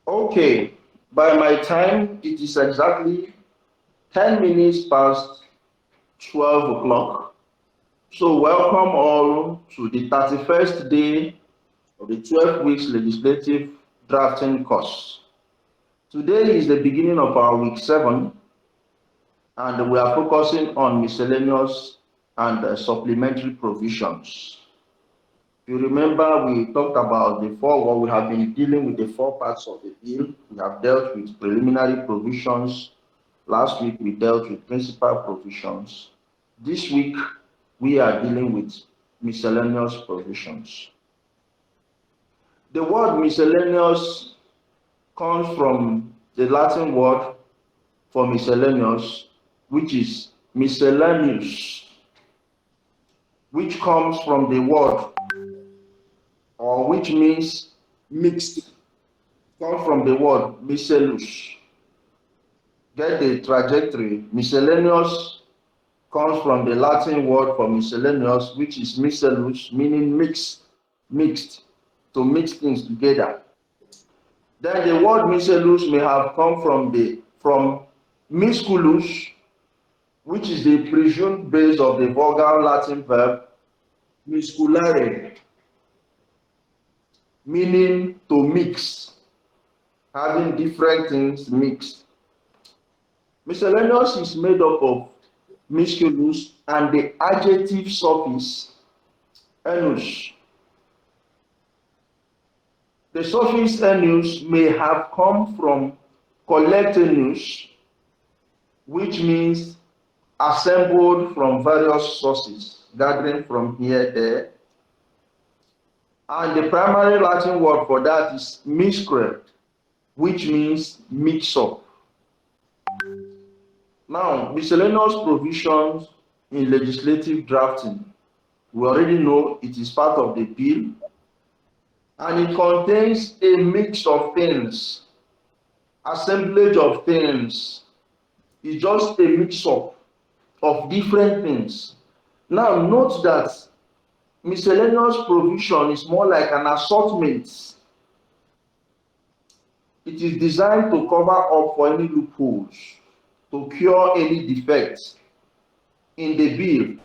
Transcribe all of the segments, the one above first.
Okay, by my time, it is exactly 10 minutes past 12 o'clock. So, welcome all to the 31st day of the 12 weeks legislative drafting course. Today is the beginning of our week 7, and we are focusing on miscellaneous and supplementary provisions. If you remember, we talked about what we have been dealing with the 4 parts of the bill. We have dealt with preliminary provisions. Last week, we dealt with principal provisions. This week, we are dealing with miscellaneous provisions. The word miscellaneous comes from the Latin word for miscellaneous, which is miscellaneous, which comes from the word or which means mixed, comes from the word miscellus. Get the trajectory. Miscellaneous comes from the Latin word for miscellaneous, which is miscellus, meaning mixed, to mix things together. Then the word miscellus may have come from misculus, which is the presumed base of the vulgar Latin verb misculare, meaning to mix, having different things mixed. Miscellaneous is made up of misculus and the adjective suffix enus. The suffix enus may have come from collectenus, which means assembled from various sources, gathering from here, there. And the primary Latin word for that is miscre, which means mix up. Now, miscellaneous provisions in legislative drafting, we already know it is part of the bill, and it contains a mix of things, assemblage of things. It's just a mix-up of different things. Now, note that miscellaneous provision is more like an assortment. It is designed to cover up for any loopholes, to cure any defects in the bill.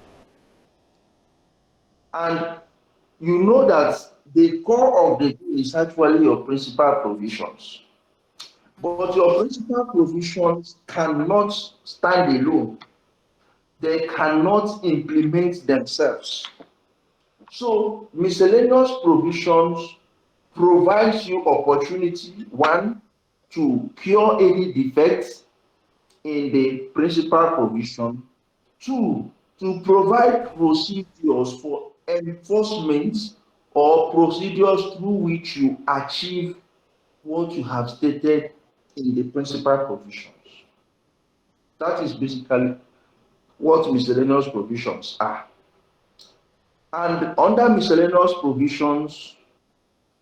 And you know that the core of the bill is actually your principal provisions. But your principal provisions cannot stand alone. They cannot implement themselves. So miscellaneous provisions provides you opportunity, one, to cure any defects in the principal provision, two, to provide procedures for enforcement or procedures through which you achieve what you have stated in the principal provisions. That is basically what miscellaneous provisions are. And under miscellaneous provisions,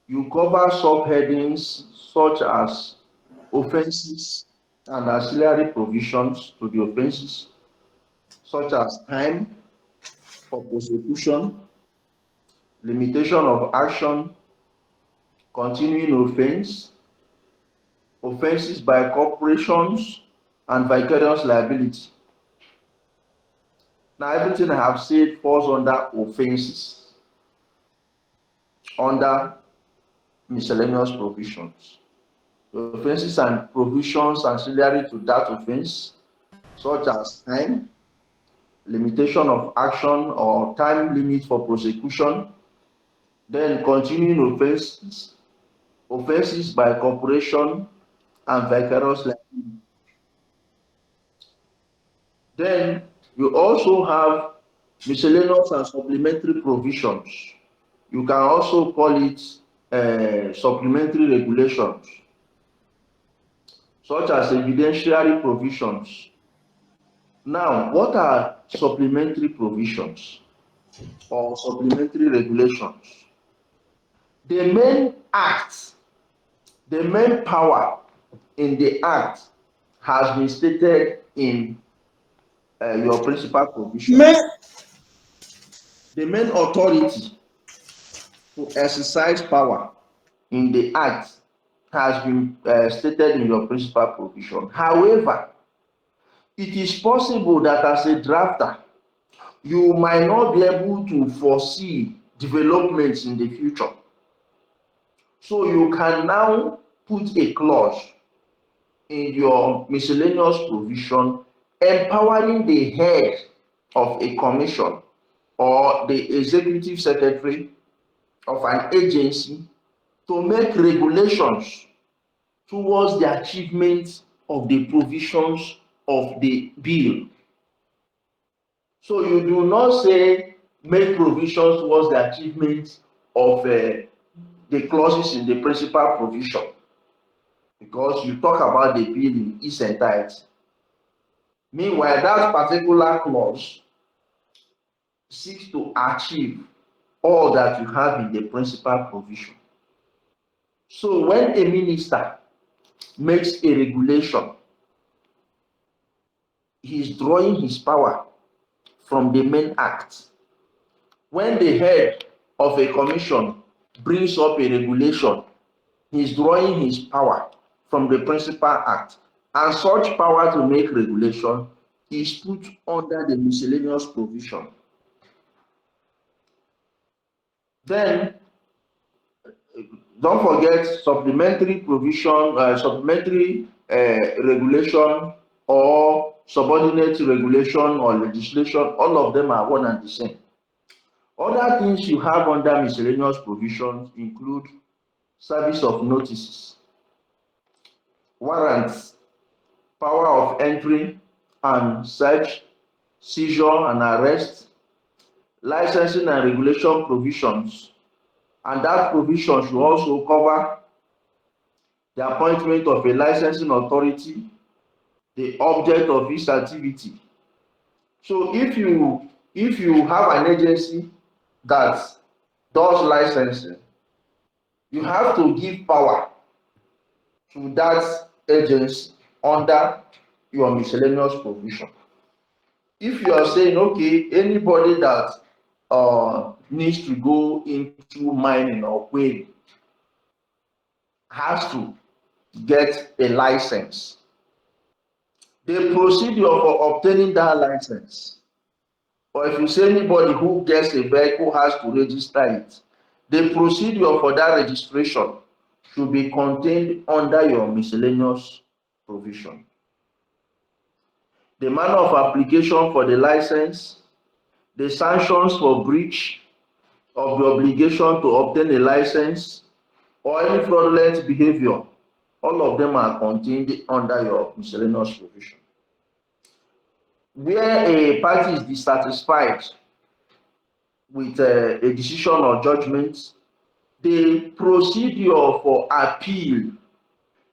you cover subheadings such as offenses and auxiliary provisions to the offenses, such as time for prosecution, limitation of action, continuing offense, offenses by corporations, and vicarious liability. Now, everything I have said falls under offenses, under miscellaneous provisions. The offenses and provisions ancillary to that offense, such as time, limitation of action or time limit for prosecution, then continuing offenses, offenses by corporation, and vicarious liability. Then you also have miscellaneous and supplementary provisions. You can also call it supplementary regulations, such as evidentiary provisions. Now, what are supplementary provisions or supplementary regulations? The main act, the main power in the act has been stated in your principal provision. The main authority to exercise power in the act has been stated in your principal provision. However, it is possible that as a drafter, you might not be able to foresee developments in the future. So you can now put a clause in your miscellaneous provision empowering the head of a commission or the executive secretary of an agency to make regulations towards the achievement of the provisions of the bill. So you do not say make provisions towards the achievement of the clauses in the principal provision, because you talk about the bill in its entirety. Meanwhile, that particular clause seeks to achieve all that you have in the principal provision. So when a minister makes a regulation, he is drawing his power from the main act. When the head of a commission brings up a regulation, he is drawing his power from the principal act, and such power to make regulation is put under the miscellaneous provision. Then don't forget supplementary provision, supplementary regulation or subordinate regulation or legislation. All of them are one and the same. Other things you have under miscellaneous provisions include service of notices, warrants, power of entry and search, seizure and arrest, licensing and regulation provisions, and that provision should also cover the appointment of a licensing authority, the object of its activity. So if you have an agency that does licensing, you have to give power to that agency under your miscellaneous provision. If you are saying, okay, anybody that needs to go into mining or quarry has to get a license, the procedure for obtaining that license, or if you say anybody who gets a vehicle has to register it, the procedure for that registration should be contained under your miscellaneous provision. The manner of application for the license, the sanctions for breach of the obligation to obtain a license, or any fraudulent behavior, all of them are contained under your miscellaneous provision. Where a party is dissatisfied with a decision or judgment, the procedure for appeal,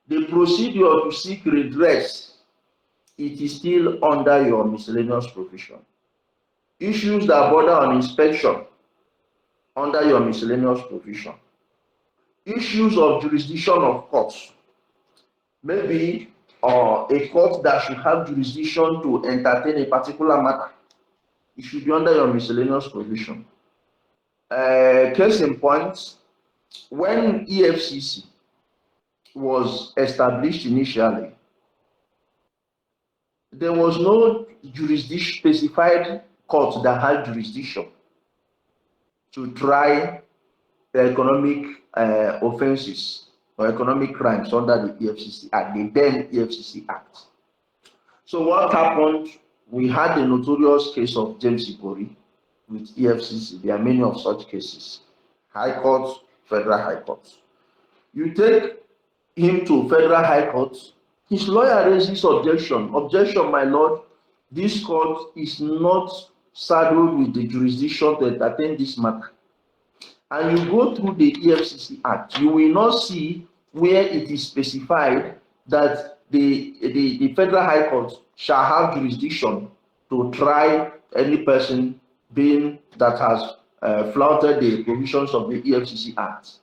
the procedure to seek redress, it is still under your miscellaneous provision. Issues that border on inspection, under your miscellaneous provision. Issues of jurisdiction of courts, maybe a court that should have jurisdiction to entertain a particular matter, it should be under your miscellaneous provision. Case in point, when EFCC was established initially, there was no jurisdiction specified court that had jurisdiction to try the economic offenses or economic crimes under the EFCC Act, the then EFCC Act. So what happened? We had the notorious case of James Ibori with EFCC. There are many of such cases. High Court, Federal High Court. You take him to Federal High Court, his lawyer raises objection. Objection, my lord, this court is not saddled with the jurisdiction to entertain this matter. And you go through the EFCC Act, you will not see where it is specified that the Federal High Court shall have jurisdiction to try any person being that has flouted the provisions of the EFCC Act.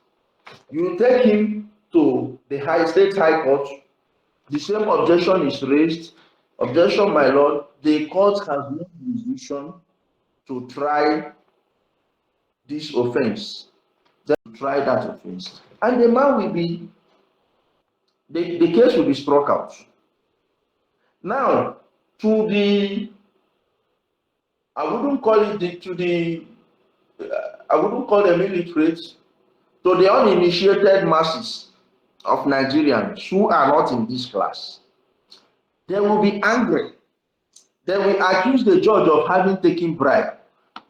You take him to the State High Court, the same objection is raised. Objection, my lord, the court has no jurisdiction to try this offense, to try that offense. And the man will be the case will be struck out. Now, to the, I wouldn't call it I wouldn't call them illiterate, to the uninitiated masses of Nigerians who are not in this class, they will be angry. They will accuse the judge of having taken bribe.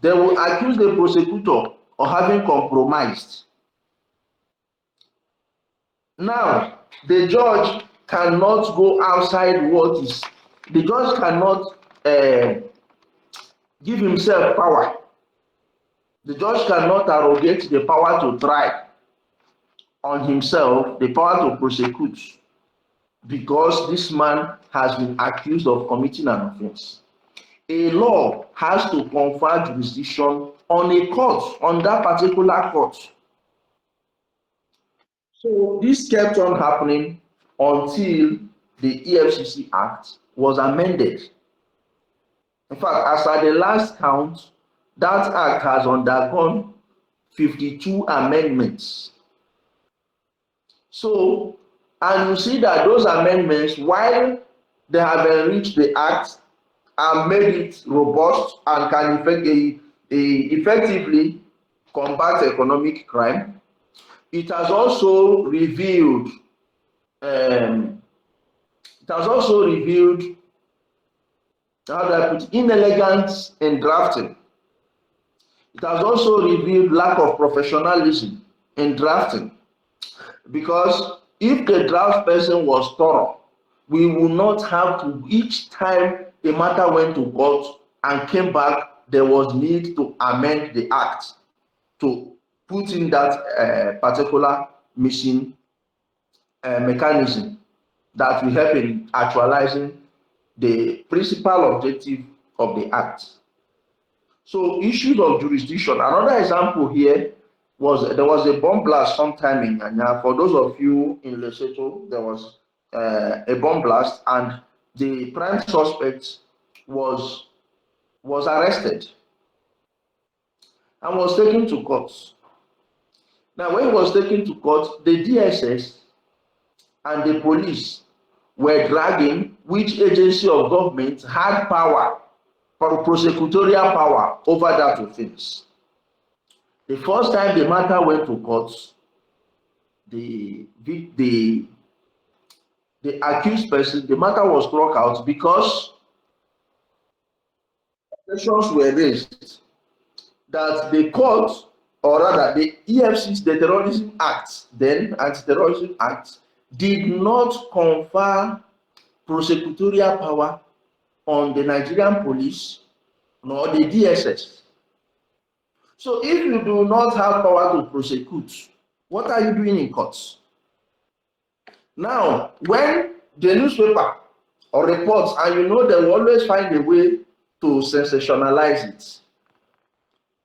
They will accuse the prosecutor of having compromised. Now, the judge cannot go outside what is, the judge cannot give himself power. The judge cannot arrogate the power to try on himself, the power to prosecute, because this man has been accused of committing an offense. A law has to confer jurisdiction on a court, on that particular court. So this kept on happening until the EFCC Act was amended. In fact, as at the last count, that act has undergone 52 amendments. So, and you see that those amendments, while they have enriched the act and made it robust and can effectively combat economic crime, it has also revealed how do I put, inelegance in drafting. It has also revealed lack of professionalism in drafting, because if the draft person was thorough, we would not have to, each time a matter went to court and came back, there was need to amend the act to put in that particular missing mechanism that will help in actualizing the principal objective of the act. So, issues of jurisdiction. Another example here was, there was a bomb blast sometime in Ghana. For those of you in Lesotho, there was a bomb blast, and the prime suspect was arrested and was taken to court. Now, when he was taken to court, the DSS and the police were dragging which agency of government had power, or prosecutorial power, over that offense. The first time the matter went to court, the accused person, the matter was struck out because questions were raised that the court, or rather the EFCC, the Terrorism Act, then Anti-Terrorism Act, did not confer prosecutorial power on the Nigerian police nor the DSS. So if you do not have power to prosecute, what are you doing in courts? Now, when the newspaper or reports, and you know they will always find a way to sensationalize it.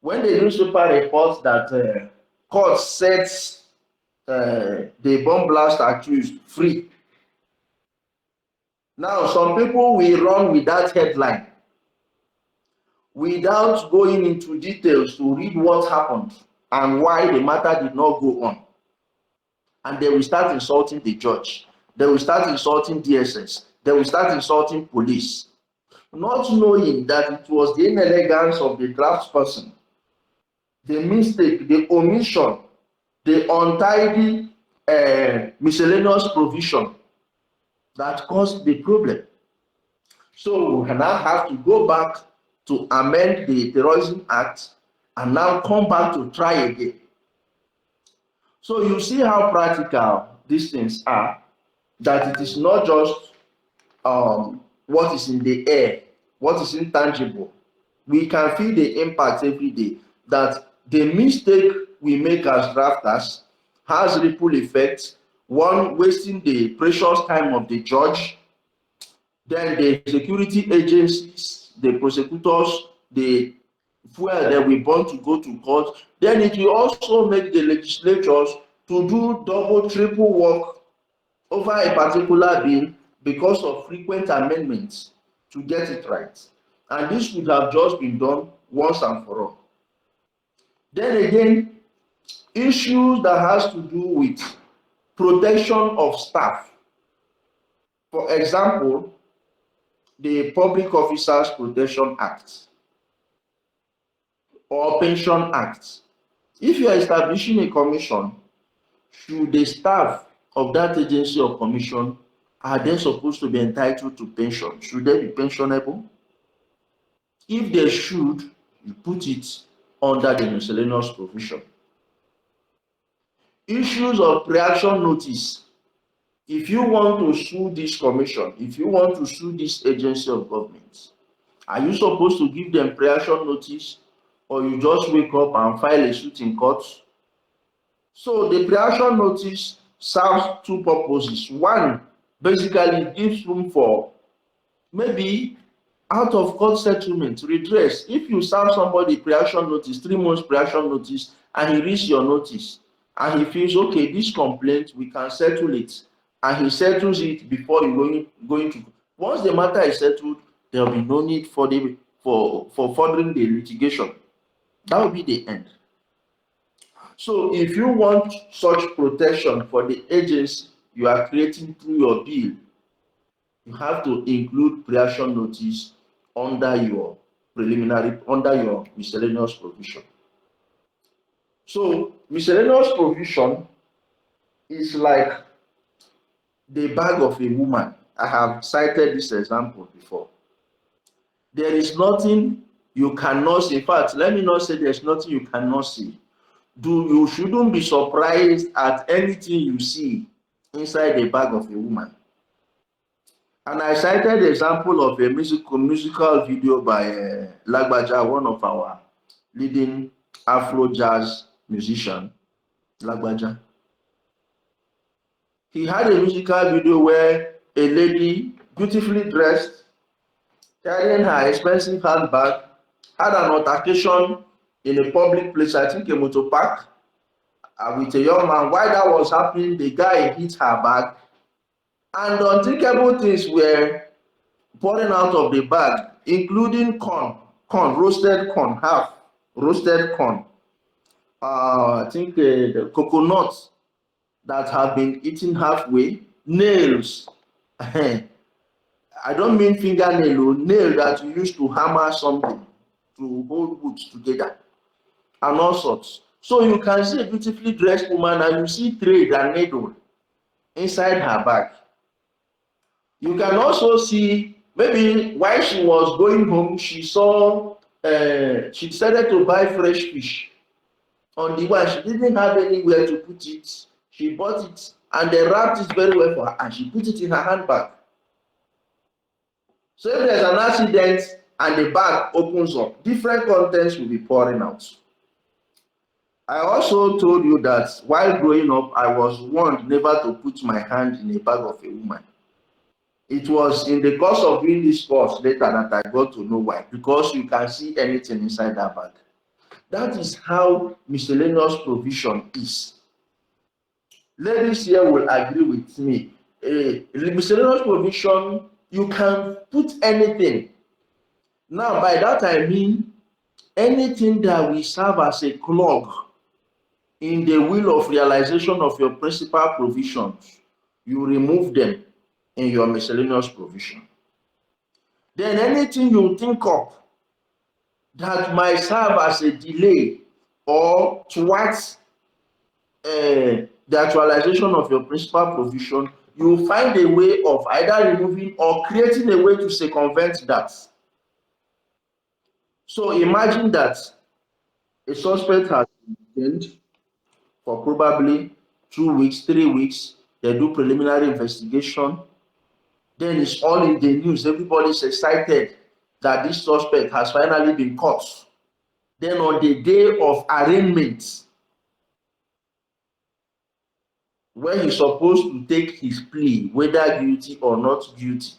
When the newspaper reports that court sets the bomb blast accused free, now some people will run with that headline without going into details to read what happened and why the matter did not go on. And they will start insulting the judge. They will start insulting DSS. They will start insulting police, not knowing that it was the inelegance of the draft person, the mistake, the omission, the untidy miscellaneous provision that caused the problem. So we now have to go back to amend the Terrorism Act and now come back to try again. So you see how practical these things are, that it is not just what is in the air, what is intangible. We can feel the impact every day, that the mistake we make as drafters has ripple effects. One, wasting the precious time of the judge, then the security agencies, the prosecutors, the fuel that we want to go to court. Then it will also make the legislatures to do double, triple work over a particular bill because of frequent amendments to get it right. And this would have just been done once and for all. Then again, issues that has to do with protection of staff. For example, the Public Officers Protection Act or Pension Act. If you are establishing a commission, should the staff of that agency or commission, are they supposed to be entitled to pension? Should they be pensionable? If they should, you put it under the miscellaneous provision. Issues of pre-action notice. If you want to sue this commission, if you want to sue this agency of government, are you supposed to give them pre-action notice, or you just wake up and file a suit in court? So the pre-action notice serves two purposes. One, basically gives room for maybe out of court settlement, redress. If you serve somebody pre-action notice, 3 months pre-action notice, and he reads your notice, and he feels, okay, this complaint, we can settle it, and he settles it before you going to, once the matter is settled, there will be no need for furthering the litigation. That will be the end. So if you want such protection for the agency you are creating through your bill, you have to include pre-action notice under your miscellaneous provision. So miscellaneous provision is like the bag of a woman. I have cited this example before. There is nothing you cannot see. In fact, let me not say there's nothing you cannot see. You shouldn't be surprised at anything you see inside the bag of a woman. And I cited the example of a musical video by Lagbaja, one of our leading Afro jazz musician, Lagbaja. He had a musical video where a lady, beautifully dressed, carrying her expensive handbag, had an altercation in a public place, I think a motor park, with a young man. While that was happening, the guy hit her bag, and unthinkable things were pouring out of the bag, including roasted corn, half roasted corn. I think the coconuts that have been eaten halfway, nails. I don't mean fingernail, nail that you use to hammer something to hold wood together, and all sorts. So you can see a beautifully dressed woman and you see thread and needle inside her bag. You can also see maybe while she was going home, she saw she decided to buy fresh fish. On the one, she didn't have anywhere to put it. She bought it and they wrapped it very well for her and she put it in her handbag. So if there's an accident and the bag opens up, different contents will be pouring out. I also told you that while growing up, I was warned never to put my hand in a bag of a woman. It was in the course of doing this course later that I got to know why. Because you can see anything inside that bag. That is how miscellaneous provision is. Ladies here will agree with me. Miscellaneous provision, you can put anything. Now, by that I mean anything that will serve as a clog in the wheel of realization of your principal provisions, you remove them in your miscellaneous provision. Then anything you think of that might serve as a delay or towards the actualization of your principal provision, you will find a way of either removing or creating a way to circumvent that. So imagine that a suspect has been detained for probably 2 weeks, 3 weeks. They do preliminary investigation. Then it's all in the news. Everybody's excited that this suspect has finally been caught. Then on the day of arraignment, when he's supposed to take his plea, whether guilty or not guilty,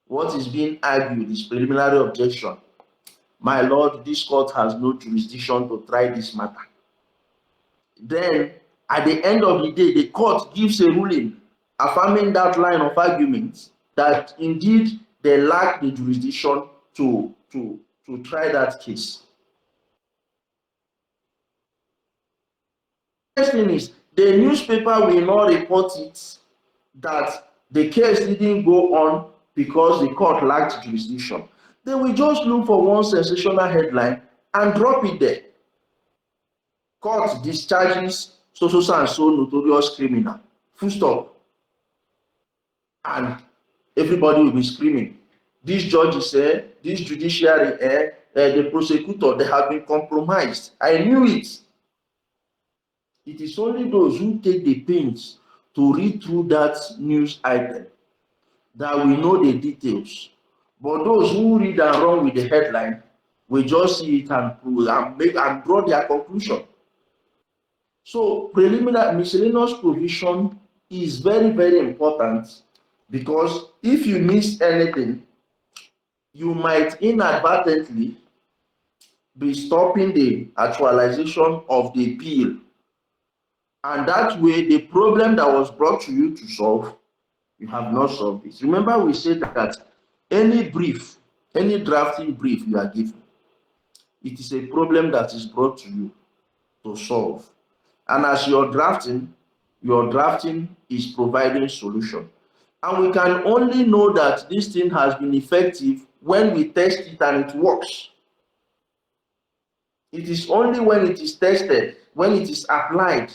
what is being argued is preliminary objection. My lord, this court has no jurisdiction to try this matter. Then, at the end of the day, the court gives a ruling affirming that line of argument that indeed they lack the jurisdiction to try that case. The next thing is, the newspaper will not report it that The case didn't go on because the court lacked jurisdiction. They will just look for one sensational headline and drop it there. Court discharges so so so and so notorious criminal. Full stop. And everybody will be screaming. These judges, this judiciary, the prosecutor, they have been compromised. I knew it. It is only those who take the pains to read through that news item that will know the details. But those who read and run with the headline will just see it and make and draw their conclusion. So preliminary miscellaneous provision is very, very important, because if you miss anything, you might inadvertently be stopping the actualization of the bill. And that way, the problem that was brought to you to solve, you have not solved it. Remember, we said that any brief, any drafting brief you are given, it is a problem that is brought to you to solve. And as your drafting is providing solution. And we can only know that this thing has been effective when we test it and it works. It is only when it is tested, when it is applied.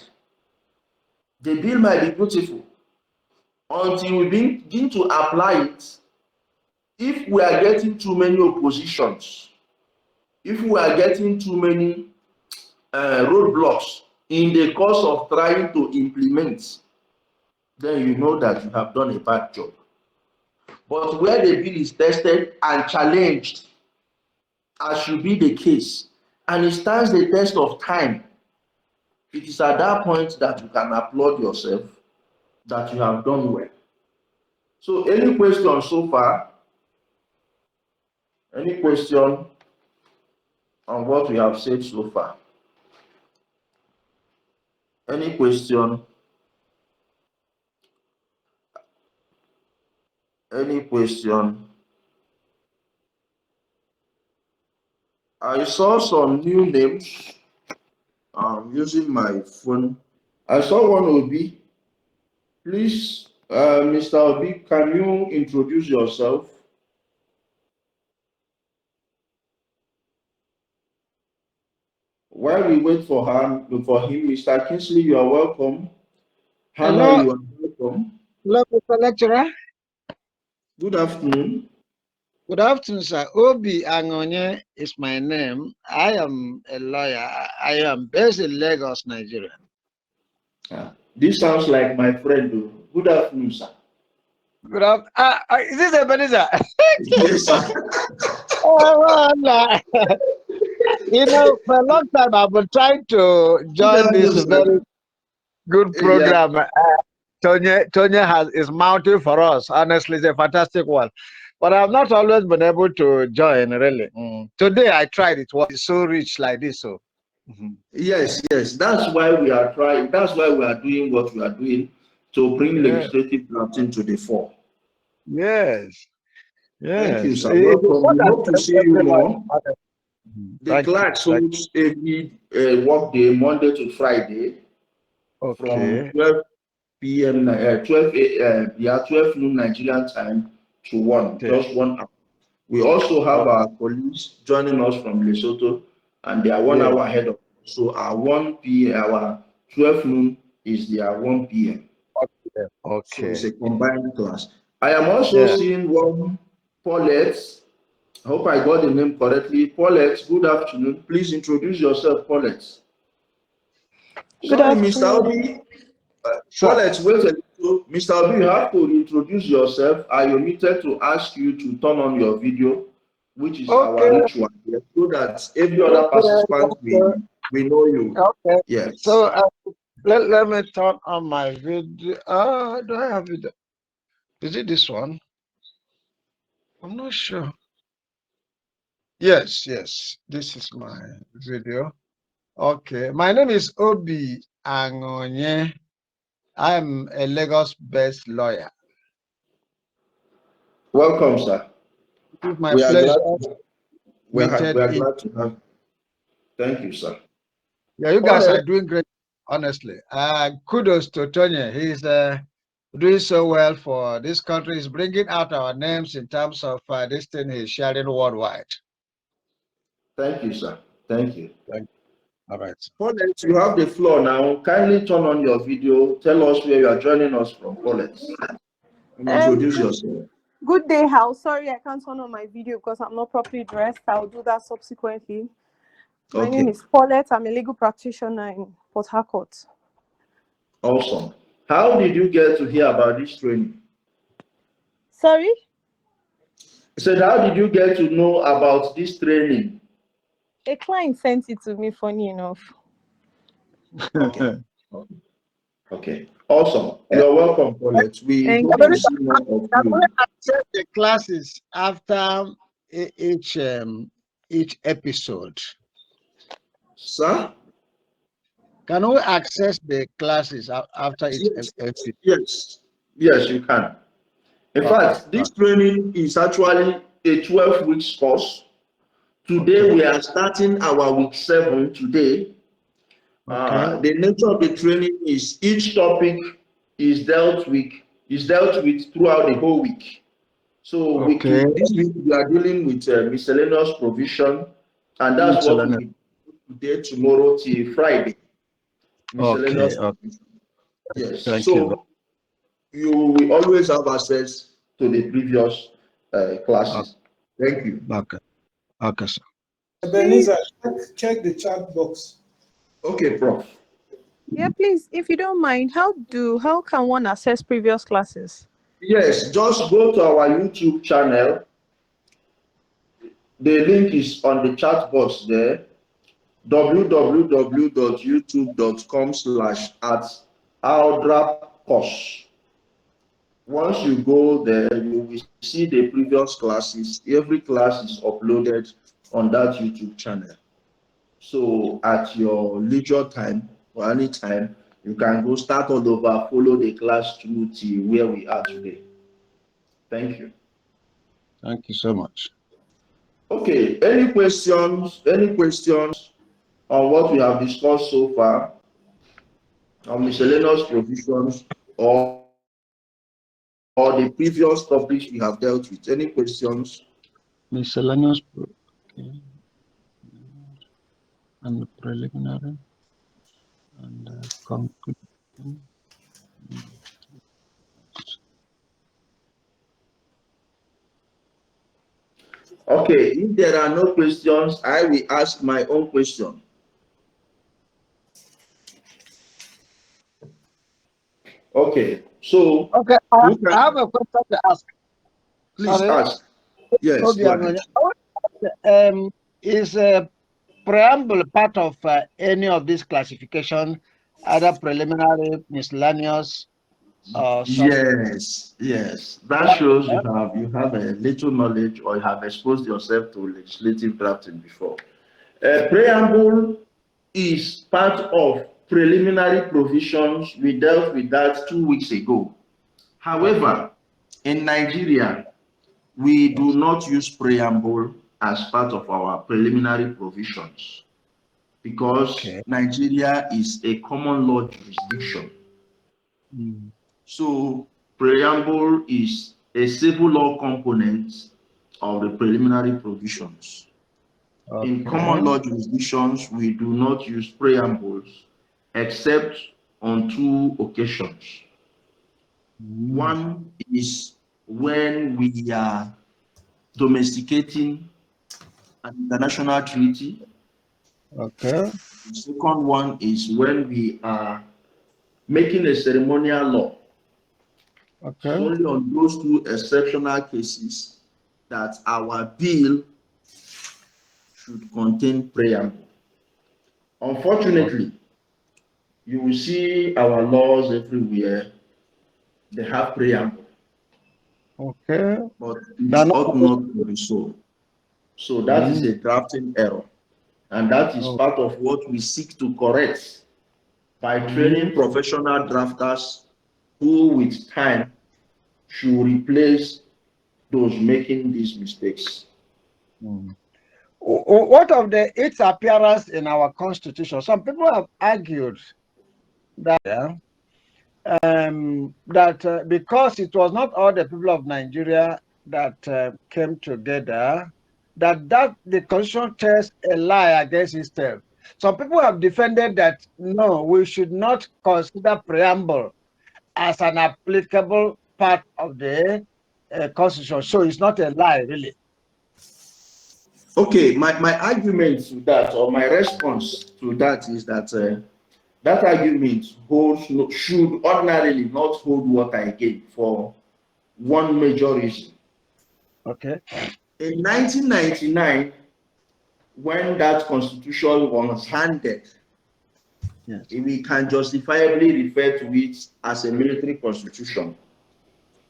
The bill might be beautiful. Until we begin to apply it, if we are getting too many oppositions, if we are getting too many roadblocks in the course of trying to implement, then you know that you have done a bad job. But where the bill is tested and challenged, as should be the case, and it stands the test of time, it is at that point that you can applaud yourself that you have done well. So any question so far? Any question on what we have said so far? Any question? Any question? I saw some new names. I'm using my phone. I saw one Obi. Please, Mr. Obi, can you introduce yourself? While we wait for him, Mr. Kingsley, you are welcome. Hannah, Hello. you are welcome. Hello, Mr. Lecturer. Good afternoon. Good afternoon, sir. Obi Angonye is my name. I am a lawyer. I am based in Lagos, Nigeria. This sounds like my friend, though. Good afternoon, sir. Good afternoon. Is this Ebenezer? Yes, sir. Oh, well, you know, for a long time I've been trying to join this very good program. Tonya is mounting for us. Honestly, it's a fantastic one. But I've not always been able to join, really. Today I tried. It was so rich like this. So. Yes, that's why we are trying. That's why we are doing what we are doing, to bring legislative drafting to the fore. Yes. Thank you, sir. Welcome. We hope to see you more. The clerks holds every work day, Monday to Friday, from 12 p.m. 12 noon Nigerian time to 1, just 1 hour. We also have our colleagues joining us from Lesotho, and they are 1 hour ahead of us. So our 1 p.m., our 12 noon is their 1 p.m. So it's a combined class. I am also seeing one Paulette. I hope I got the name correctly. Paulette, good afternoon. Please introduce yourself, Paulette. Good Sorry, afternoon. Mr. Obi. Paulette, wait a little. Mr. Obi, you have to introduce yourself. I omitted to ask you to turn on your video, which is our ritual, so that every other participant we know you. Okay. Yes. So let me turn on my video. Do I have video? Is it this one? I'm not sure. Yes. This is my video. Okay. My name is Obi Angonye. I'm a Lagos-based lawyer. Welcome, sir. It is my pleasure. We are glad to have you. Thank you, sir. Yeah, you guys are doing great, honestly. Kudos to Tony. doing so well for this country. He's bringing out our names in terms of this thing he's sharing worldwide. Thank you, sir. Thank you. All right. Paulette, you have the floor now. Kindly turn on your video. Tell us where you are joining us from, Paulette. And introduce yourself. Good day, House. Sorry, I can't turn on my video because I'm not properly dressed. I'll do that subsequently. My name is Paulette. I'm a legal practitioner in Port Harcourt. Awesome. How did you get to hear about this training? Sorry? I said, how did you get to know about this training? A client sent it to me, funny enough. Okay. Okay. Awesome. You're welcome, Paulette. We hope to see more of you. Can we access the classes after each episode? Sir? Can we access the classes after each episode? Yes. Yes, you can. In fact, this training is actually a 12-week course. Today, we are starting our week 7 today. The nature of the training is each topic is dealt with throughout the whole week. So this week we are dealing with miscellaneous provision, and that's what we do today, tomorrow till Friday. Miscellaneous provision. Yes. So you will always have access to the previous classes. Thank you. Okay, sir. Ebenezer, check the chat box. Okay, Prof. Yeah, please, if you don't mind, how can one access previous classes? Yes, just go to our YouTube channel. The link is on the chat box there. www.youtube.com/@ALDRAP'S. Once you go there, you will see the previous classes. Every class is uploaded on that YouTube channel. So at your leisure time or any time, you can go start all over, follow the class through to where we are today. Thank you. Thank you so much. Okay, any questions? Any questions on what we have discussed so far on miscellaneous provisions or the previous topics we have dealt with? Any questions? Miscellaneous and preliminary and conclusion. Okay, if there are no questions, I will ask my own question. Okay, so I have a question to ask. Please ask. Yes, go ahead. Is a preamble part of any of this classification, either preliminary, miscellaneous? Yes. That shows you have a little knowledge or you have exposed yourself to legislative drafting before. Preamble is part of preliminary provisions. We dealt with that 2 weeks ago. However, in Nigeria, we do not use preamble as part of our preliminary provisions because Nigeria is a common law jurisdiction. So preamble is a civil law component of the preliminary provisions. In common law jurisdictions, we do not use preambles except on 2 occasions. One is when we are domesticating an international treaty. The second one is when we are making a ceremonial law. Only on those 2 exceptional cases that our bill should contain preamble. Unfortunately, you will see our laws everywhere, they have preamble. But it ought not to be so. So that is a drafting error. And that is part of what we seek to correct by training professional drafters who with time should replace those making these mistakes. What of its appearance in our constitution? Some people have argued that that because it was not all the people of Nigeria that came together, that the constitution tells a lie against itself. Some people have defended that no, we should not consider preamble as an applicable part of the constitution. So it's not a lie, really. Okay, my argument to that, or my response to that, is that that argument should ordinarily not hold water again for one major reason. Okay. In 1999, when that constitution was handed, yes, we can justifiably refer to it as a military constitution.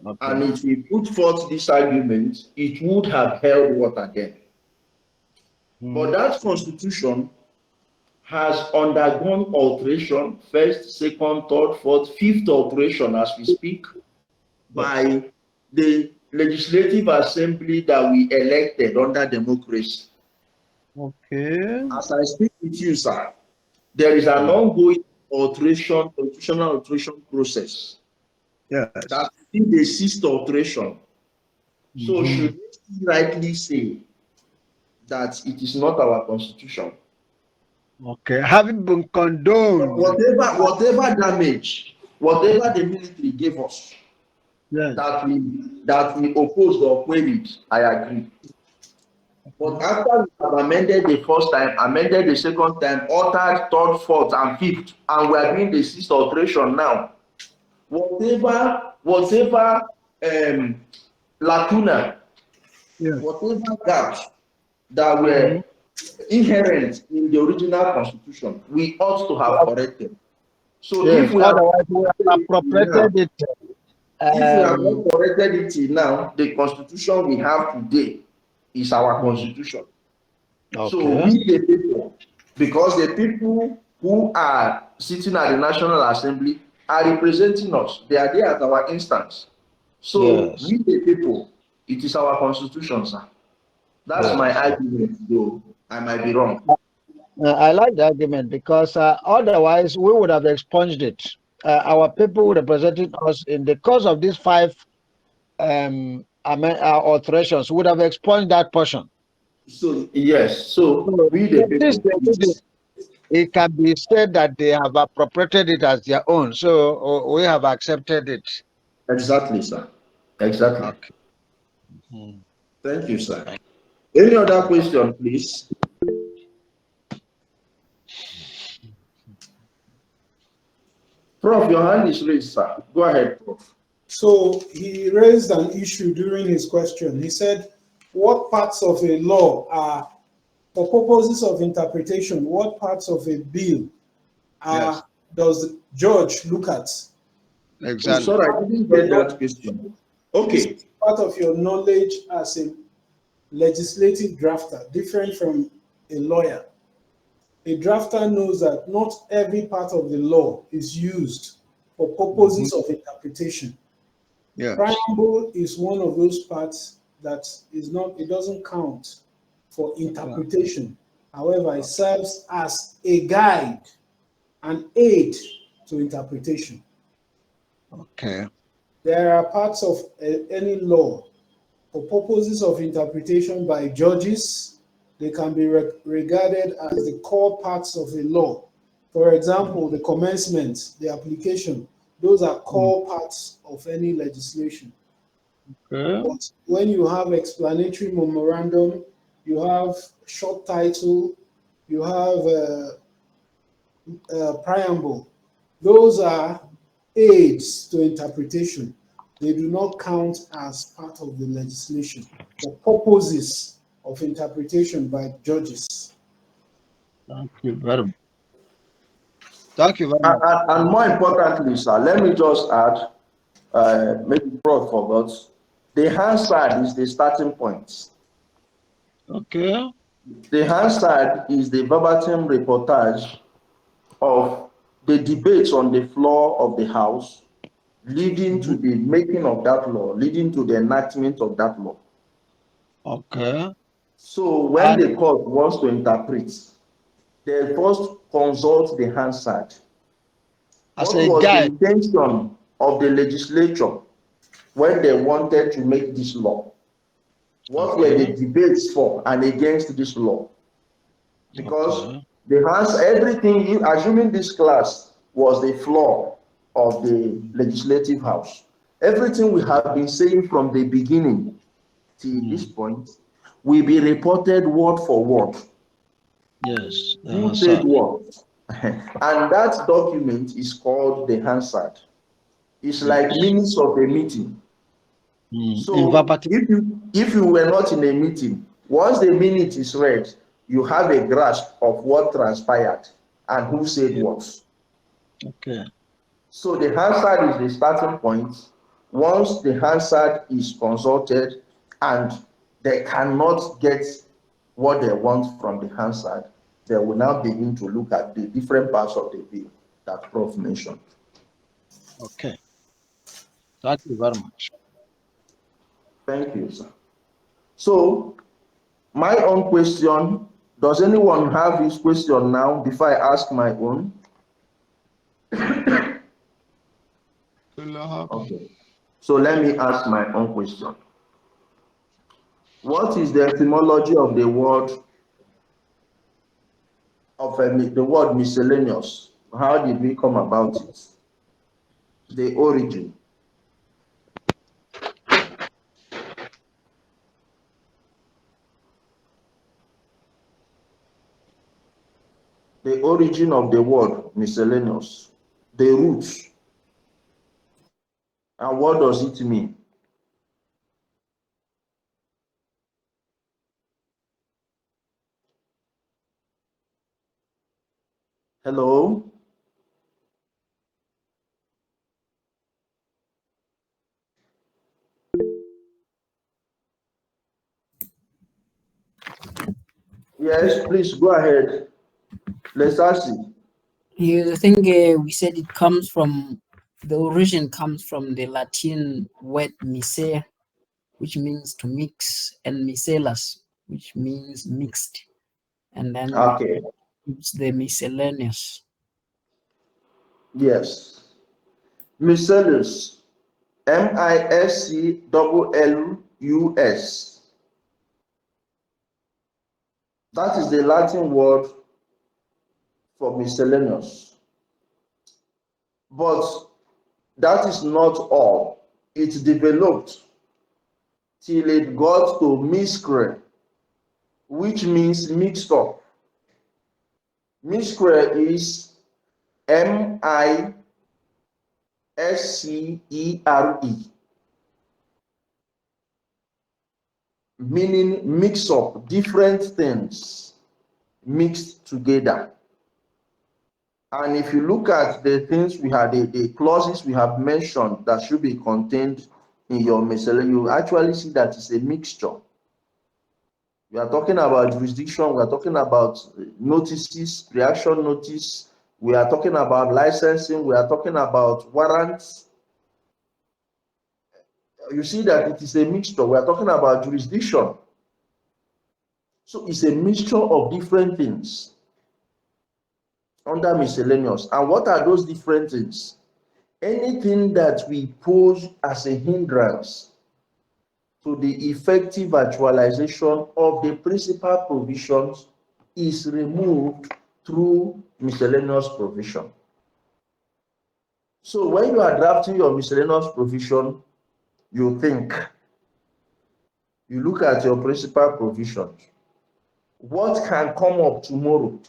Okay. And if we put forth this argument, it would have held water then. But that constitution has undergone alteration, first, second, third, fourth, fifth alteration as we speak, by the legislative assembly that we elected under democracy. Okay. As I speak with you, sir, there is an ongoing constitutional alteration process. Yes. That is the sixth alteration. So should we rightly say that it is not our constitution? Okay, having been condoned. Whatever damage, whatever the military gave us, yes, that we opposed or queried, I agree. But after we have amended the first time, amended the second time, altered third, fourth, and fifth, and we are doing the sixth alteration now, whatever lacuna, yes, whatever gaps that were inherent in the original constitution, we ought to have corrected. So yes, if we have appropriated it, if we have not corrected it now, the constitution we have today is our constitution. Okay. So we the people, because the people who are sitting at the National Assembly are representing us. They are there at our instance. So yes, we the people, it is our constitution, sir. That's my argument, though I might be wrong. I like the argument because otherwise we would have expunged it. Our people representing us in the course of these 5 alterations would have expunged that portion. So yes, so we the people, it can be said that they have appropriated it as their own. So we have accepted it. Exactly, sir. Exactly. Okay. Thank you, sir. Any other question, please? Prof, your hand is raised, sir. Go ahead, Prof. So he raised an issue during his question. He said, what parts of a law are, for purposes of interpretation, what parts of a bill yes, does the judge look at? Exactly. Oh, sorry, I didn't get that question. Okay. Part of your knowledge as a legislative drafter, different from a lawyer. A drafter knows that not every part of the law is used for purposes of interpretation. Yes. Preamble is one of those parts that is not, it doesn't count for interpretation. However, it serves as a guide, an aid to interpretation. Okay. There are parts of any law for purposes of interpretation by judges. They can be regarded as the core parts of a law. For example, the commencement, the application, those are core parts of any legislation. Okay. But when you have explanatory memorandum, you have short title, you have preamble, those are aids to interpretation. They do not count as part of the legislation for purposes of interpretation by judges. Thank you very much. Thank you very much. And more importantly, sir, let me just add, maybe Prof forgot, the Hansard is the starting point. Okay. The Hansard is the verbatim reportage of the debates on the floor of the House, leading to the making of that law, leading to the enactment of that law. Okay. So when the court wants to interpret, they first consult the Hansard. As what a was guy. the intention of the legislature when they wanted to make this law? What were the debates for and against this law? Because they answer everything, assuming this class was the floor of the legislative house. Everything we have been saying from the beginning till this point will be reported word for word. Yes. Who said what? And that document is called the Hansard. It's like minutes of a meeting. So if you were not in a meeting, once the minute is read, you have a grasp of what transpired and who said what. Okay. So the Hansard is the starting point. Once the Hansard is consulted and they cannot get what they want from the Hansard, they will now begin to look at the different parts of the bill that Prof mentioned. Okay. Thank you very much. Thank you, sir. So, my own question, does anyone have his question now before I ask my own? Okay. So let me ask my own question. What is the etymology of the word miscellaneous? How did we come about it? The origin. The origin of the word miscellaneous. The roots. And what does it mean? Hello? Yes, please go ahead. Let's ask it. I think we said it comes from, the origin comes from the Latin word misere, which means to mix, and miscellus, which means mixed. And then it's the miscellaneous. Yes. Miscellaneous. MISCLLUS. That is the Latin word for miscellaneous. But that is not all. It developed till it got to miscre, which means mixed up. Miscre is MISCERE, meaning mix up different things mixed together. And if you look at the things we had, the clauses we have mentioned that should be contained in your miscellaneous, you actually see that it's a mixture. We are talking about jurisdiction, we are talking about notices, reaction notice, we are talking about licensing, we are talking about warrants. You see that it is a mixture. We are talking about jurisdiction. So it's a mixture of different things under miscellaneous. And what are those different things? Anything that we pose as a hindrance to the effective actualization of the principal provisions is removed through miscellaneous provision. So when you are drafting your miscellaneous provision, you think, you look at your principal provisions. What can come up tomorrow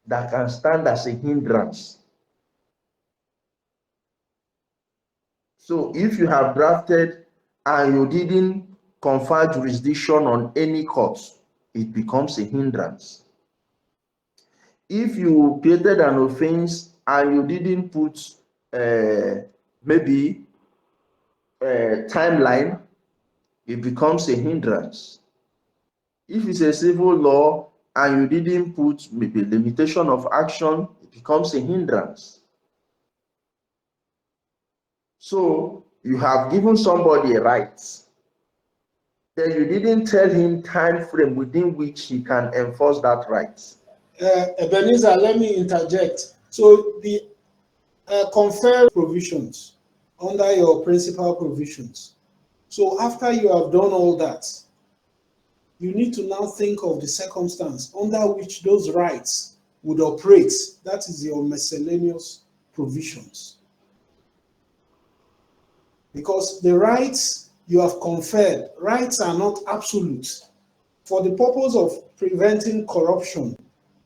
that can stand as a hindrance? So if you have drafted and you didn't confer jurisdiction on any court, it becomes a hindrance. If you created an offense and you didn't put maybe a timeline, it becomes a hindrance. If it's a civil law and you didn't put maybe limitation of action, it becomes a hindrance. So you have given somebody a right, then you didn't tell him time frame within which he can enforce that right. Ebenezer, let me interject. So confer provisions under your principal provisions. So after you have done all that, you need to now think of the circumstance under which those rights would operate. That is your miscellaneous provisions. Because the rights you have conferred, rights are not absolute. For the purpose of preventing corruption,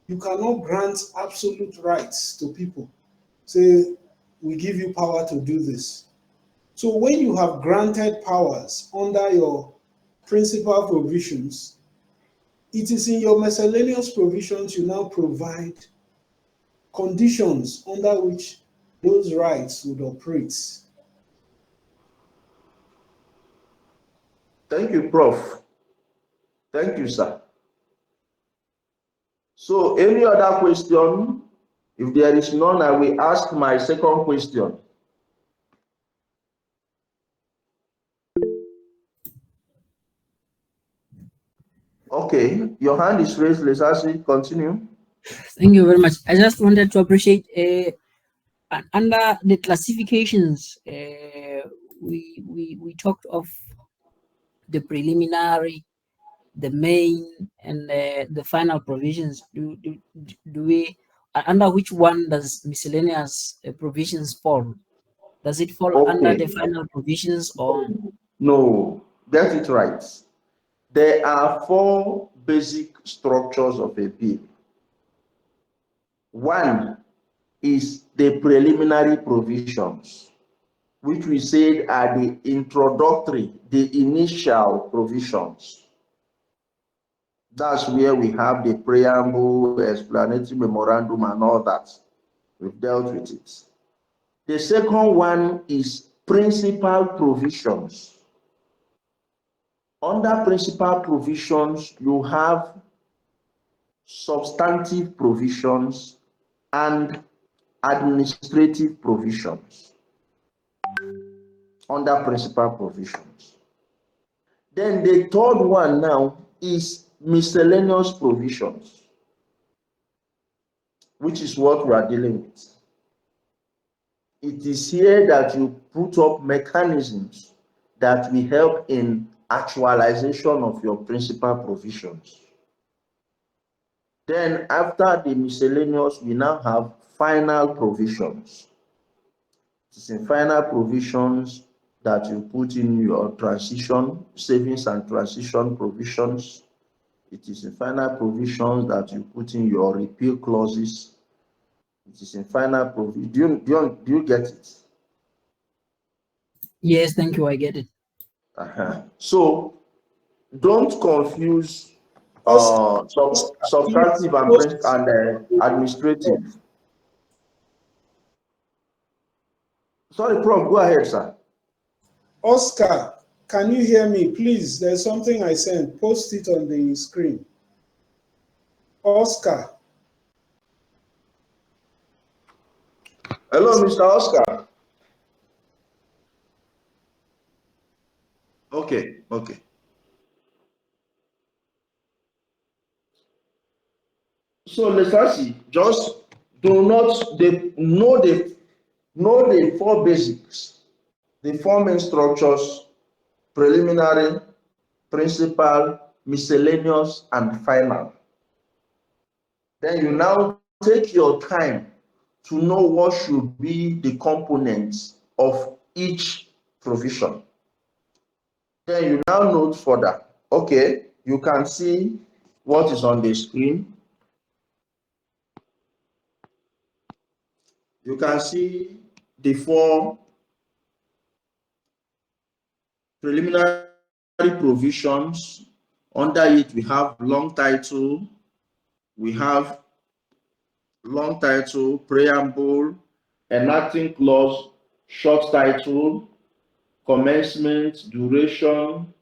you cannot grant absolute rights to people. Say, we give you power to do this. So when you have granted powers under your principal provisions, it is in your miscellaneous provisions you now provide conditions under which those rights would operate. Thank you, Prof. Thank you, sir. So, any other question? If there is none, I will ask my second question. Okay, your hand is raised, Lesasi. Continue. Thank you very much. I just wanted to appreciate under the classifications, we talked of the preliminary, the main, and the final provisions. Do we under which one does miscellaneous provisions fall? Does it fall under the final provisions or? No, get it right. There are four basic structures of a bill. One is the preliminary provisions, which we said are the introductory, the initial provisions. That's where we have the preamble, explanatory memorandum, and all that. We've dealt with it. The second one is principal provisions. Under principal provisions, you have substantive provisions and administrative provisions under principal provisions. Then the third one now is miscellaneous provisions, which is what we are dealing with. It is here that you put up mechanisms that will help in actualization of your principal provisions. Then after the miscellaneous, we now have final provisions. It is in final provisions that you put in your transition, savings and transition provisions. It is in final provisions that you put in your repeal clauses. It is in final provision. Do you get it? Yes, thank you. I get it. So don't confuse substantive and administrative. Sorry, Prof. Go ahead, sir. Oscar, can you hear me? Please, there's something I sent. Post it on the screen. Oscar. Hello, Mr. Oscar. Okay. So let's see. Just do not know the four basics, the four main structures: preliminary, principal, miscellaneous, and final. Then you now take your time to know what should be the components of each provision. Then you now note further. Okay, you can see what is on the screen. You can see the four preliminary provisions. Under it, we have long title, preamble, enacting clause, short title, commencement, duration,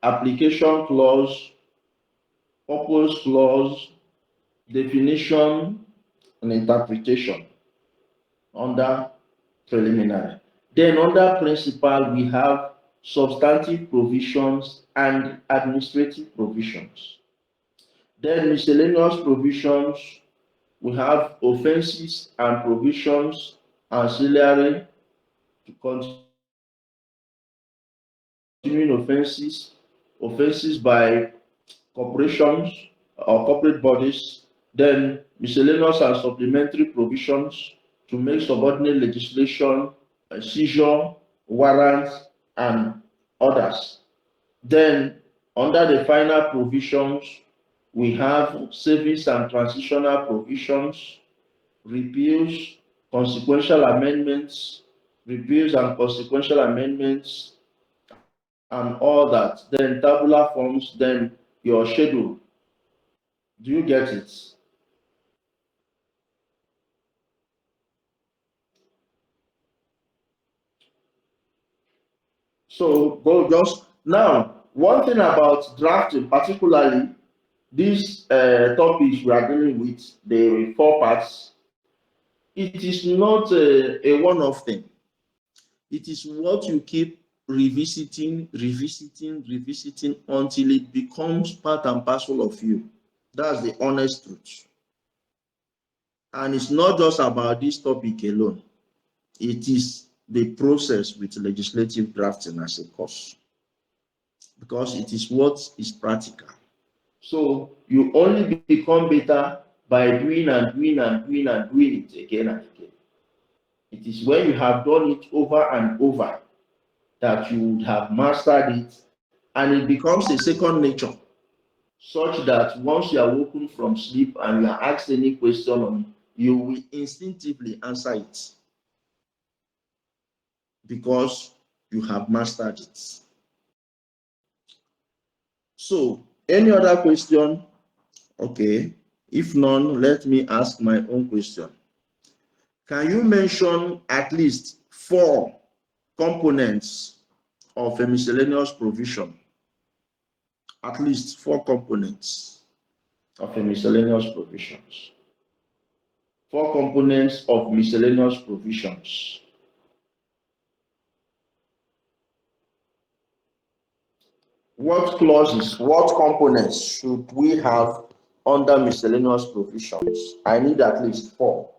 application clause, purpose clause, definition, and interpretation under preliminary. Then under principal, we have substantive provisions and administrative provisions. Then miscellaneous provisions, we have offenses and provisions ancillary to continuing offenses, offenses by corporations or corporate bodies, then miscellaneous and supplementary provisions to make subordinate legislation, seizure, warrants, and others. Then, under the final provisions, we have savings and transitional provisions, repeals, consequential amendments, repeals and consequential amendments, and all that. Then tabular forms, then your schedule. Do you get it? So go just now. One thing about drafting, particularly these topics we are dealing with, the 4 parts, it is not a one-off thing. It is what you keep revisiting until it becomes part and parcel of you. That's the honest truth. And it's not just about this topic alone. It is the process with legislative drafting as a course, because it is what is practical. So you only become better by doing and doing and doing and doing it again and again. It is when you have done it over and over that you would have mastered it, and it becomes a second nature, such that once you are woken from sleep and you are asked any question on it, you will instinctively answer it because you have mastered it. So, any other question? Okay. If none, let me ask my own question. Can you mention at least 4 components of a miscellaneous provision? At least 4 components of a miscellaneous provisions. 4 components of miscellaneous provisions. What clauses, what components should we have under miscellaneous provisions? I need at least 4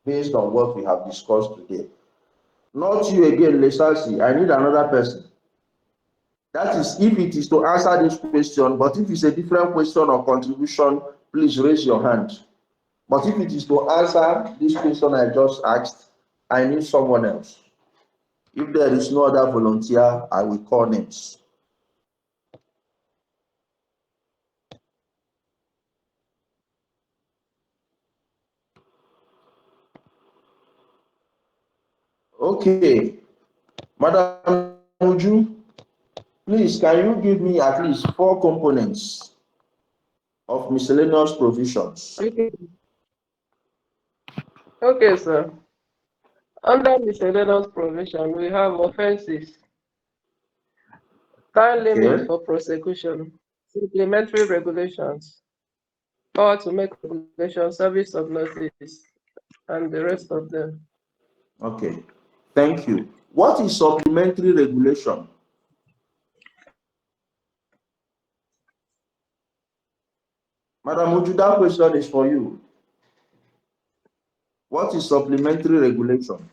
based on what we have discussed today. Not you again, Lesasi. I need another person. That is if it is to answer this question, but if it's a different question or contribution, please raise your hand. But if it is to answer this question I just asked, I need someone else. If there is no other volunteer, I will call names. Okay. Madam Uju, please, can you give me at least 4 components of miscellaneous provisions? Okay, sir. Under miscellaneous provision, we have offenses, time limit for prosecution, supplementary regulations, power to make regulations, service of notice, and the rest of them. Okay, thank you. What is supplementary regulation? Madam Uju, that question is for you. What is supplementary regulation?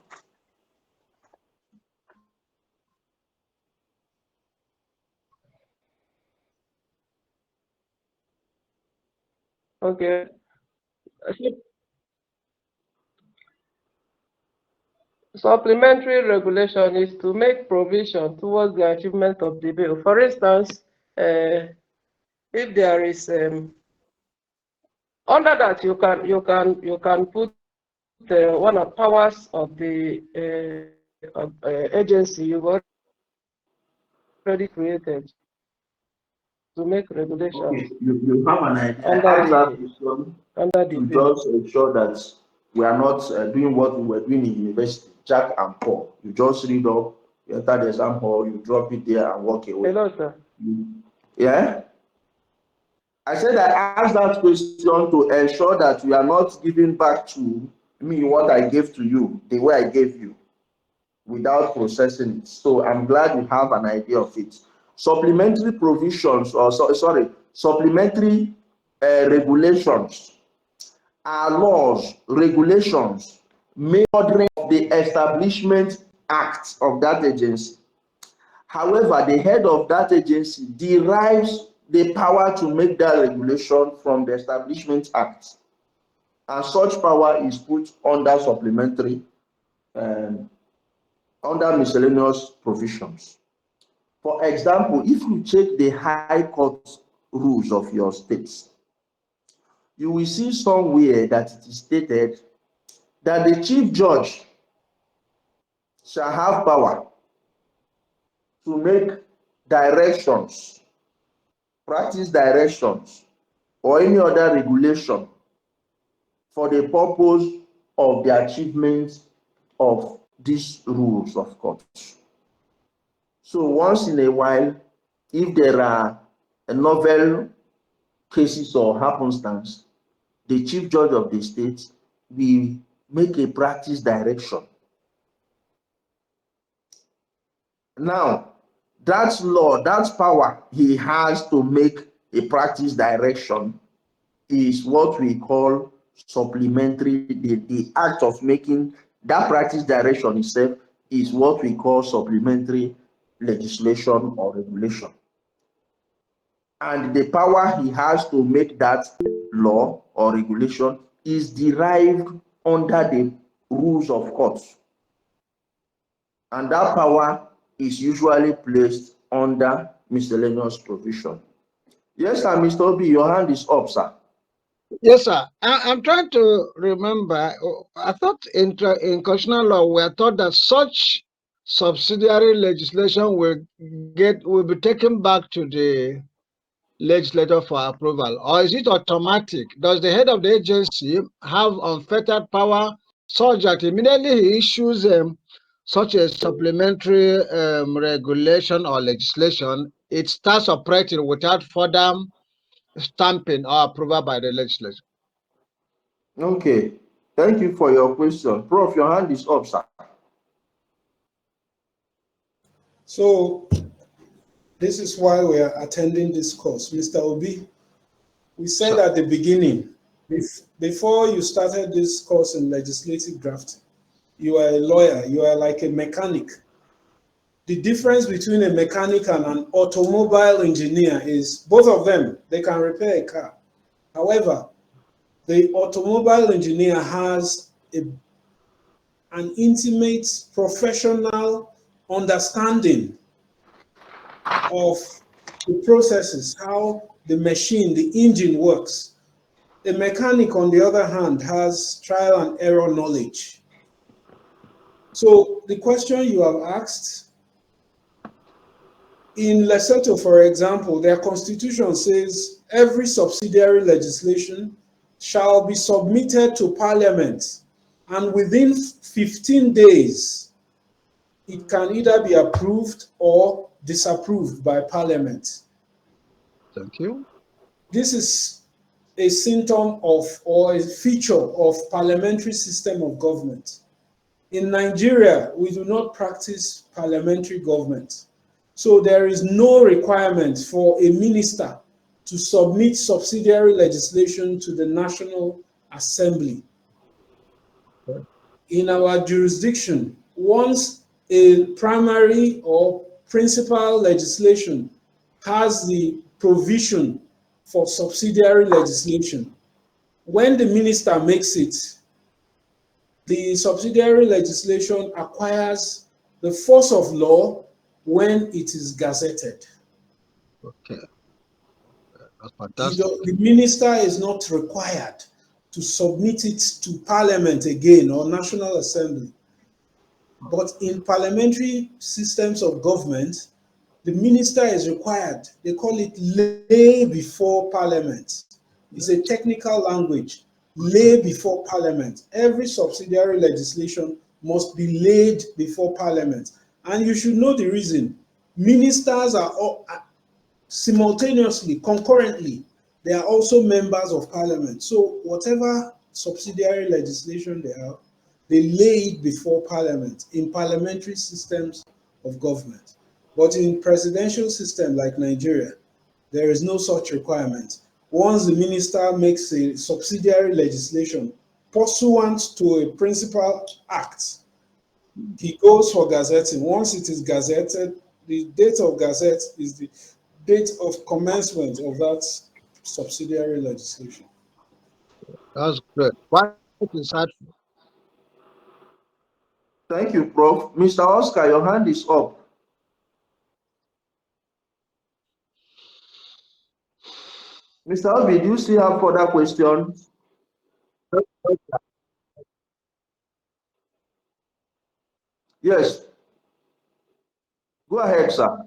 Okay. Supplementary regulation is to make provision towards the achievement of the bill. For instance, if there is under that, you can put one of powers of the agency you've already created to make regulations. Okay, you have an idea. Under the bill. Just ensure that we are not doing what we were doing in university, Jack and Paul. You just read up, you enter the exam hall, you drop it there and walk away. Hello, sir. Yeah? I said I asked that question to ensure that we are not giving back to me what I gave to you, the way I gave you, without processing it. So I'm glad you have an idea of it. Supplementary provisions, or supplementary regulations are laws, regulations made under the Establishment Act of that agency. However, the head of that agency derives the power to make that regulation from the Establishment Act, and such power is put under supplementary, under miscellaneous provisions. For example, if you check the High Court rules of your states, you will see somewhere that it is stated that the chief judge shall have power to make directions, practice directions, or any other regulation for the purpose of the achievement of these rules of court. So once in a while, if there are a novel cases or happenstance, the chief judge of the state will make a practice direction. Now, that law, that power he has to make a practice direction is what we call supplementary. The act of making that practice direction itself is what we call supplementary legislation or regulation. And the power he has to make that law or regulation is derived under the rules of courts. And that power is usually placed under miscellaneous provision. Yes, sir, Mr. Obi, your hand is up, sir. Yes, sir. I'm trying to remember. I thought in constitutional law we are taught that such subsidiary legislation will be taken back to the legislator for approval, or is it automatic? Does the head of the agency have unfettered power such that immediately he issues such a supplementary regulation or legislation, it starts operating without further stamping or approval by the legislature? Okay, thank you for your question. Prof, your hand is up, sir. So this is why we are attending this course. Mr. Obi, we said at the beginning, before you started this course in legislative drafting, you are a lawyer, you are like a mechanic. The difference between a mechanic and an automobile engineer is both of them, they can repair a car. However, the automobile engineer has an intimate professional understanding of the processes, how the machine, the engine works. The mechanic, on the other hand, has trial and error knowledge. So the question you have asked, in Lesotho, for example, their constitution says every subsidiary legislation shall be submitted to Parliament, and within 15 days, it can either be approved or disapproved by Parliament. Thank you. This is a symptom of, or a feature of, parliamentary system of government. In Nigeria, we do not practice parliamentary government. So there is no requirement for a minister to submit subsidiary legislation to the National Assembly. In our jurisdiction, once a primary or principal legislation has the provision for subsidiary legislation, when the minister makes it, the subsidiary legislation acquires the force of law when it is gazetted. Okay. That's fantastic. The minister is not required to submit it to Parliament again or National Assembly. But in parliamentary systems of government, the minister is required. They call it lay before Parliament. It's a technical language. Lay before Parliament. Every subsidiary legislation must be laid before Parliament. And you should know the reason. Ministers are all, simultaneously, concurrently, they are also members of Parliament. So whatever subsidiary legislation they have, they lay it before Parliament in parliamentary systems of government. But in presidential system like Nigeria, there is no such requirement. once the minister makes a subsidiary legislation pursuant to a principal act, he goes for gazetting. Once it is gazetted, the date of gazette is the date of commencement of that subsidiary legislation. That's good. Why is that? Thank you, Prof. Mr. Oscar, your hand is up. Mr. Obi, do you still have further questions? Yes. Go ahead, sir.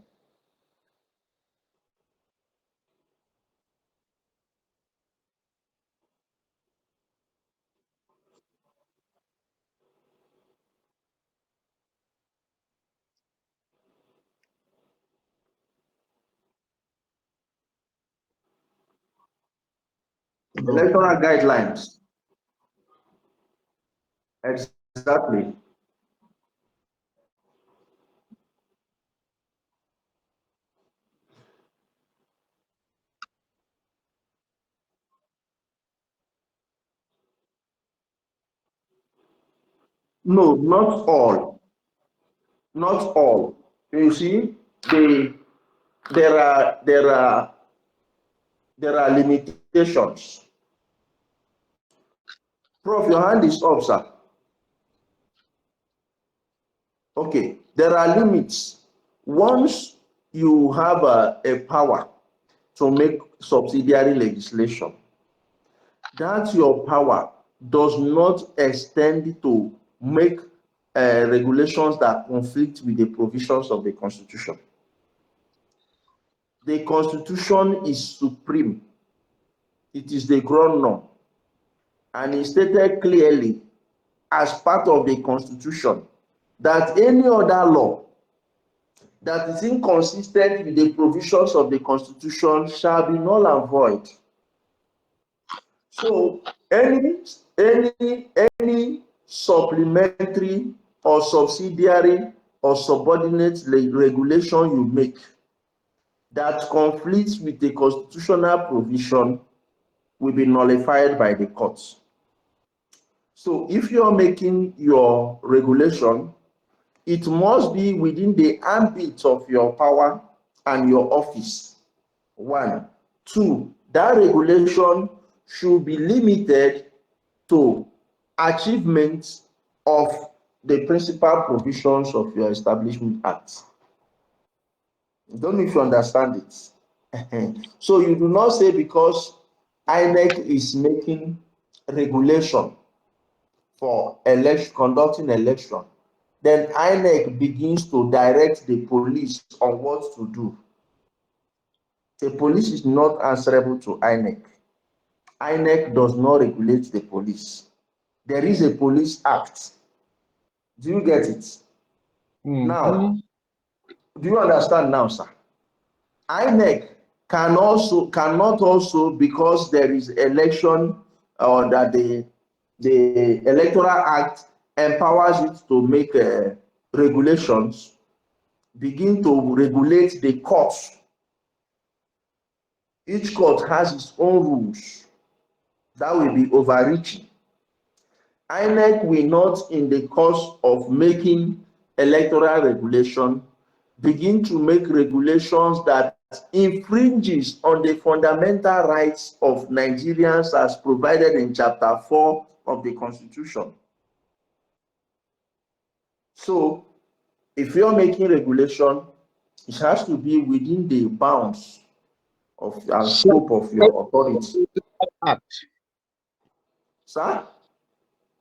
Electoral guidelines. Exactly. No, not all. Not all. You see, there are limitations. Prof, your hand is up, sir. Okay, there are limits. Once you have a power to make subsidiary legislation, that your power does not extend to make regulations that conflict with the provisions of the Constitution. The Constitution is supreme. It is the ground norm. And it stated clearly as part of the Constitution that any other law that is inconsistent with the provisions of the Constitution shall be null and void. So any supplementary or subsidiary or subordinate regulation you make that conflicts with the constitutional provision will be nullified by the courts. So if you are making your regulation, it must be within the ambit of your power and your office. 1. 2, that regulation should be limited to achievements of the principal provisions of your Establishment Act. I don't know if you understand it. So you do not say because INEC is making regulation for conducting election, then INEC begins to direct the police on what to do. The police is not answerable to INEC. INEC does not regulate the police. There is a police act. Do you get it? Now, do you understand now, sir? INEC cannot also, because there is election or that the Electoral Act empowers it to make regulations, begin to regulate the courts. Each court has its own rules that will be overreaching. INEC will not, in the course of making electoral regulation, begin to make regulations that infringes on the fundamental rights of Nigerians as provided in Chapter 4 of the Constitution. So, if you're making regulation, it has to be within the bounds of and scope of your authority. Sir?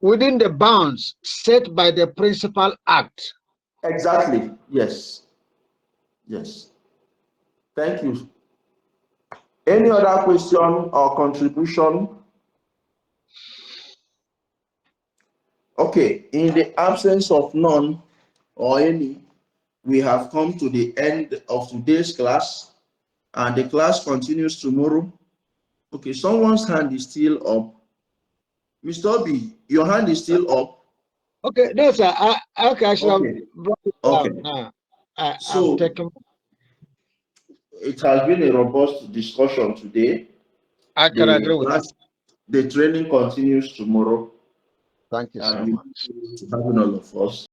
Within the bounds set by the principal act. Exactly. Yes. Yes. Thank you. Any other question or contribution? Okay. In the absence of none or any, we have come to the end of today's class, and the class continues tomorrow. Okay. Someone's hand is still up. Mr. Obi, your hand is still up. Okay, no, sir. I shall bring it down. Okay. So, it has been a robust discussion today. I can agree with that. The training continues tomorrow. Thank you so And much. having all of us.